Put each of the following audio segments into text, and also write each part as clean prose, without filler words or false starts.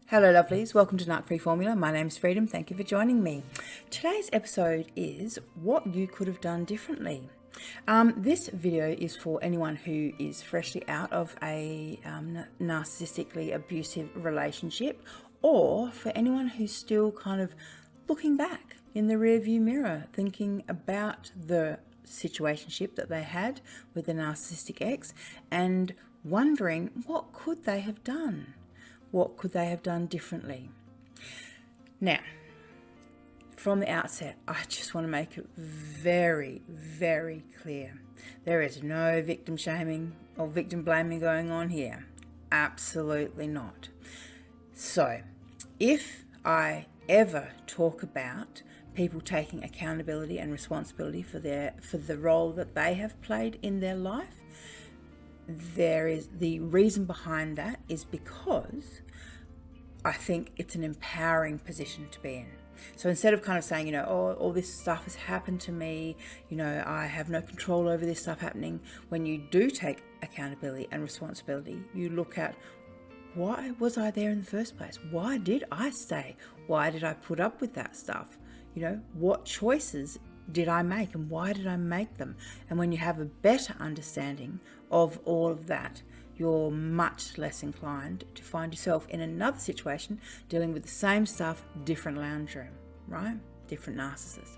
Hello lovelies, welcome to Narc Free Formula. My name's Freedom, thank you for joining me. Today's episode is what you could have done differently. This video is for anyone who is freshly out of a narcissistically abusive relationship, or for anyone who's still kind of looking back in the rearview mirror, thinking about the situationship that they had with the narcissistic ex and wondering what could they have done. What could they have done differently? Now, from the outset, I just want to make it very, very clear. There is no victim shaming or victim blaming going on here. Absolutely not. So, if I ever talk about people taking accountability and responsibility for the role that they have played in their life, the reason behind that is because I think it's an empowering position to be in. So instead of kind of saying, oh, all this stuff has happened to me, I have no control over this stuff happening, when you do take accountability and responsibility, you look at, why was I there in the first place? Why did I stay? Why did I put up with that stuff? What choices did I make and why did I make them? And when you have a better understanding of all of that, you're much less inclined to find yourself in another situation dealing with the same stuff, different lounge room, right? Different narcissists.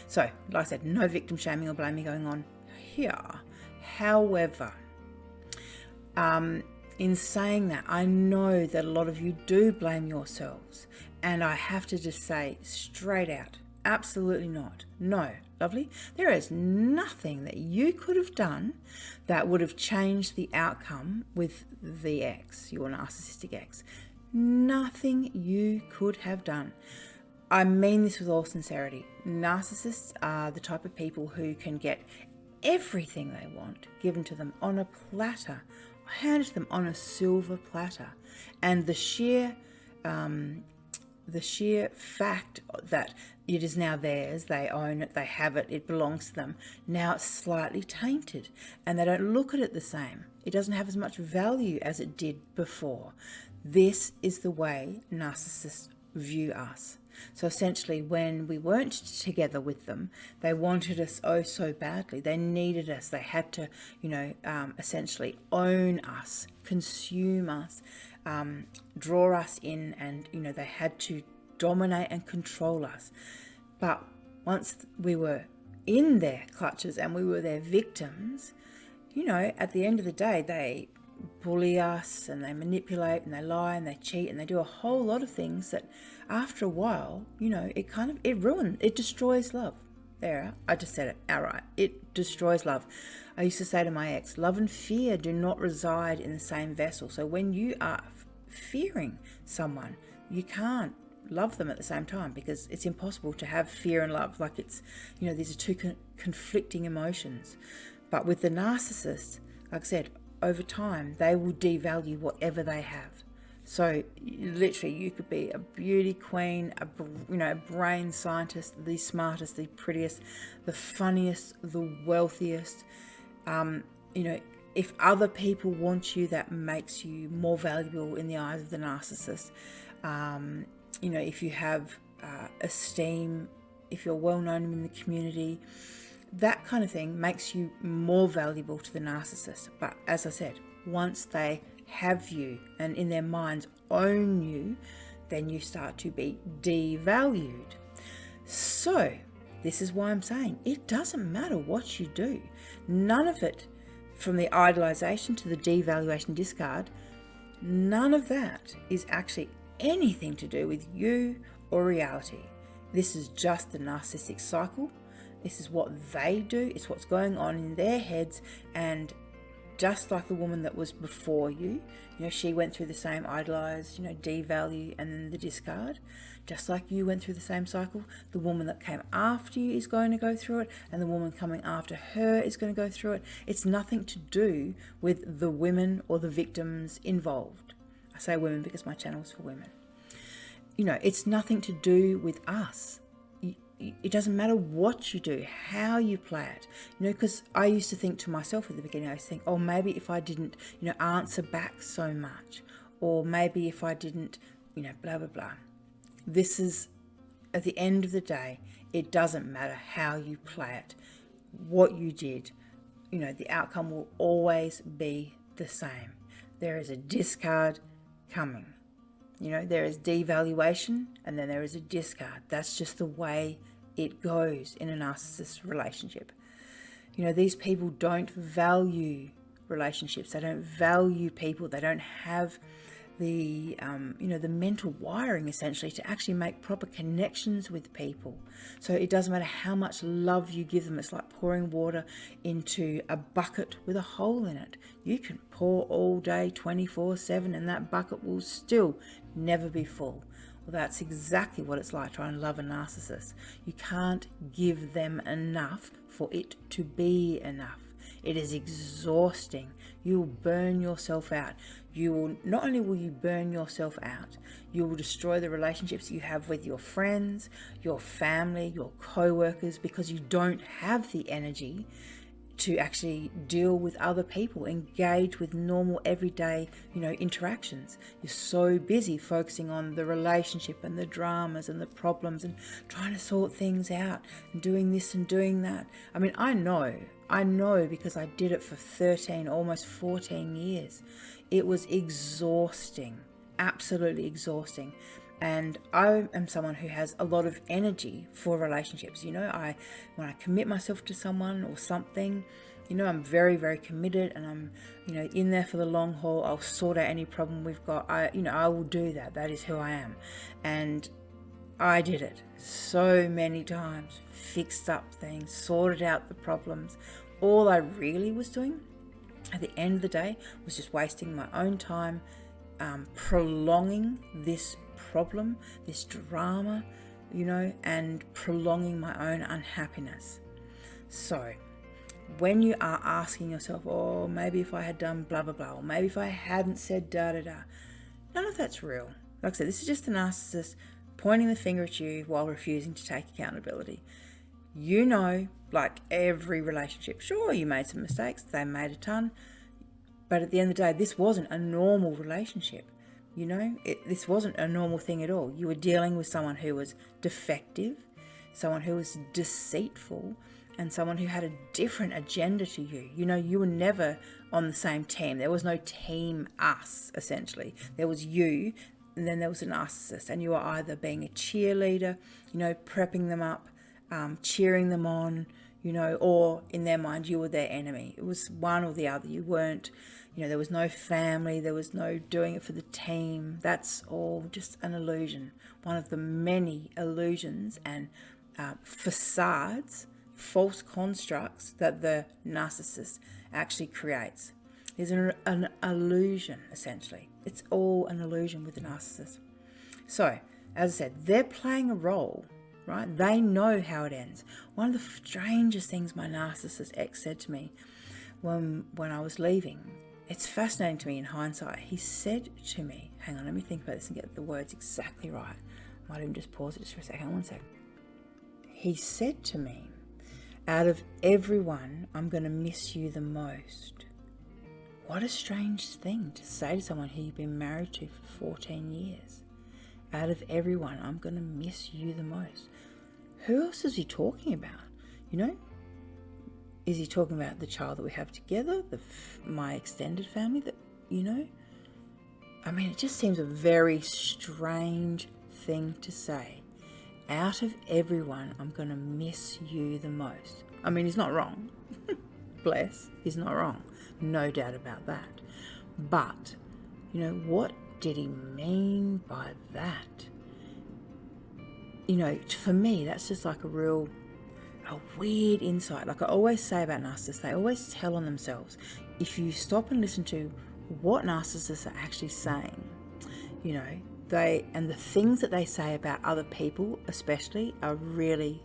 So, like I said, no victim shaming or blaming going on here. However, in saying that, I know that a lot of you do blame yourselves, and I have to just say straight out, absolutely not. No, lovely. There is nothing that you could have done that would have changed the outcome with the ex, your narcissistic ex. Nothing you could have done. I mean this with all sincerity. Narcissists are the type of people who can get everything they want given to them on a platter, handed to them on a silver platter, and the sheer fact that it is now theirs, they own it, they have it, it belongs to them, now it's slightly tainted and they don't look at it the same. It doesn't have as much value as it did before. This is the way narcissists view us. So essentially, when we weren't together with them, they wanted us oh so badly. They needed us. They had to, essentially own us, consume us, draw us in, and, they had to dominate and control us. But once we were in their clutches and we were their victims, at the end of the day, they bully us and they manipulate and they lie and they cheat and they do a whole lot of things that after a while, it destroys love. There, I just said it outright. It destroys love. I used to say to my ex, love and fear do not reside in the same vessel. So when you are fearing someone, you can't love them at the same time, because it's impossible to have fear and love. Like it's, these are two conflicting emotions. But with the narcissist, like I said, over time, they will devalue whatever they have. So literally, you could be a beauty queen, a brain scientist, the smartest, the prettiest, the funniest, the wealthiest. If other people want you, that makes you more valuable in the eyes of the narcissist. If you have esteem, if you're well known in the community, that kind of thing makes you more valuable to the narcissist. But as I said, once they have you and in their minds own you, then you start to be devalued. So this is why I'm saying it doesn't matter what you do. None of it, from the idolization to the devaluation discard, none of that is actually anything to do with you or reality. This is just the narcissistic cycle. This is what they do. It's what's going on in their heads. And just like the woman that was before you, she went through the same idolize, devalue, and then the discard. Just like you went through the same cycle, the woman that came after you is going to go through it, and the woman coming after her is going to go through it. It's nothing to do with the women or the victims involved. I say women because my channel is for women. It's nothing to do with us. It doesn't matter what you do, how you play it, because I used to think to myself at the beginning, I used to think, oh, maybe if I didn't, answer back so much, or maybe if I didn't blah, blah, blah. This is, at the end of the day, it doesn't matter how you play it, what you did, the outcome will always be the same. There is a discard coming. There is devaluation and then there is a discard. That's just the way it goes in a narcissist relationship. These people don't value relationships. They don't value people. They don't have the the mental wiring essentially to actually make proper connections with people. So it doesn't matter how much love you give them. It's like pouring water into a bucket with a hole in it. You can pour all day 24/7 and that bucket will still never be full. Well, that's exactly what it's like trying to love a narcissist. You can't give them enough for it to be enough. It is exhausting. You will burn yourself out. Not only will you burn yourself out, you will destroy the relationships you have with your friends, your family, your co-workers, because you don't have the energy to actually deal with other people, engage with normal everyday, interactions. You're so busy focusing on the relationship and the dramas and the problems and trying to sort things out and doing this and doing that. I mean, I know because I did it for 13, almost 14 years. It was exhausting, absolutely exhausting. And I am someone who has a lot of energy for relationships. When I commit myself to someone or something, I'm very, very committed and I'm, in there for the long haul. I'll sort out any problem we've got. I will do that. That is who I am. And I did it so many times, fixed up things, sorted out the problems. All I really was doing at the end of the day was just wasting my own time, prolonging this problem, this drama, and prolonging my own unhappiness. So when you are asking yourself, oh, maybe if I had done blah, blah, blah, or maybe if I hadn't said da, da, da, none of that's real. Like I said, this is just a narcissist pointing the finger at you while refusing to take accountability. Like every relationship, sure, you made some mistakes, they made a ton, but at the end of the day, this wasn't a normal relationship. This wasn't a normal thing at all. You were dealing with someone who was defective, someone who was deceitful, and someone who had a different agenda to you. You were never on the same team. There was no team us, essentially. There was you, and then there was a narcissist, and you were either being a cheerleader, prepping them up, cheering them on, or in their mind, you were their enemy. It was one or the other. You weren't, there was no family, there was no doing it for the team. That's all just an illusion. One of the many illusions and facades, false constructs that the narcissist actually creates. Is an illusion, essentially. It's all an illusion with the narcissist. So, as I said, they're playing a role, right? They know how it ends. One of the strangest things my narcissist ex said to me when I was leaving, it's fascinating to me in hindsight. He said to me, hang on, let me think about this and get the words exactly right. Might even just pause it just for a second. Hang on one second. He said to me, out of everyone, I'm going to miss you the most. What a strange thing to say to someone who you've been married to for 14 years. Out of everyone, I'm going to miss you the most. Who else is he talking about? Is he talking about the child that we have together, my extended family? I mean, it just seems a very strange thing to say. Out of everyone, I'm going to miss you the most. I mean, he's not wrong. Bless, he's not wrong. No doubt about that. But, what did he mean by that? For me, that's just like a weird insight. Like I always say about narcissists, they always tell on themselves. If you stop and listen to what narcissists are actually saying, and the things that they say about other people especially are really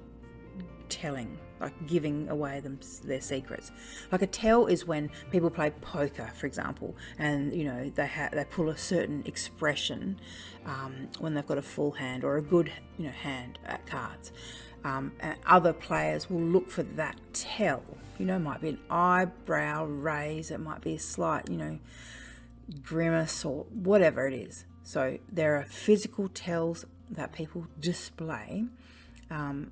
telling, like giving away their secrets. Like a tell is when people play poker, for example, and they pull a certain expression when they've got a full hand or a good hand at cards. And other players will look for that tell. It might be an eyebrow raise, it might be a slight grimace or whatever it is. So there are physical tells that people display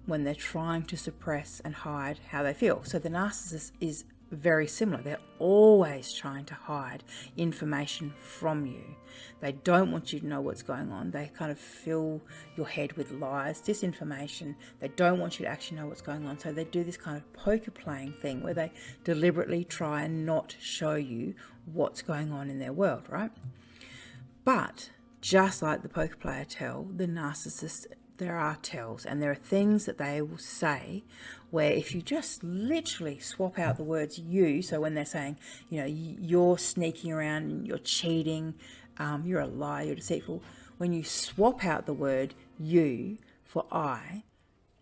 when they're trying to suppress and hide how they feel. So the narcissist is very similar. They're always trying to hide information from you. They don't want you to know what's going on. They kind of fill your head with lies, disinformation. They don't want you to actually know what's going on. So they do this kind of poker playing thing where they deliberately try and not show you what's going on in their world, right? But just like the poker player tell, the narcissist, there are tells, and there are things that they will say where if you just literally swap out the words you, so when they're saying, you know, you're sneaking around, you're cheating, you're a liar, you're deceitful, when you swap out the word you for I,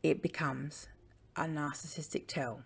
it becomes a narcissistic tell.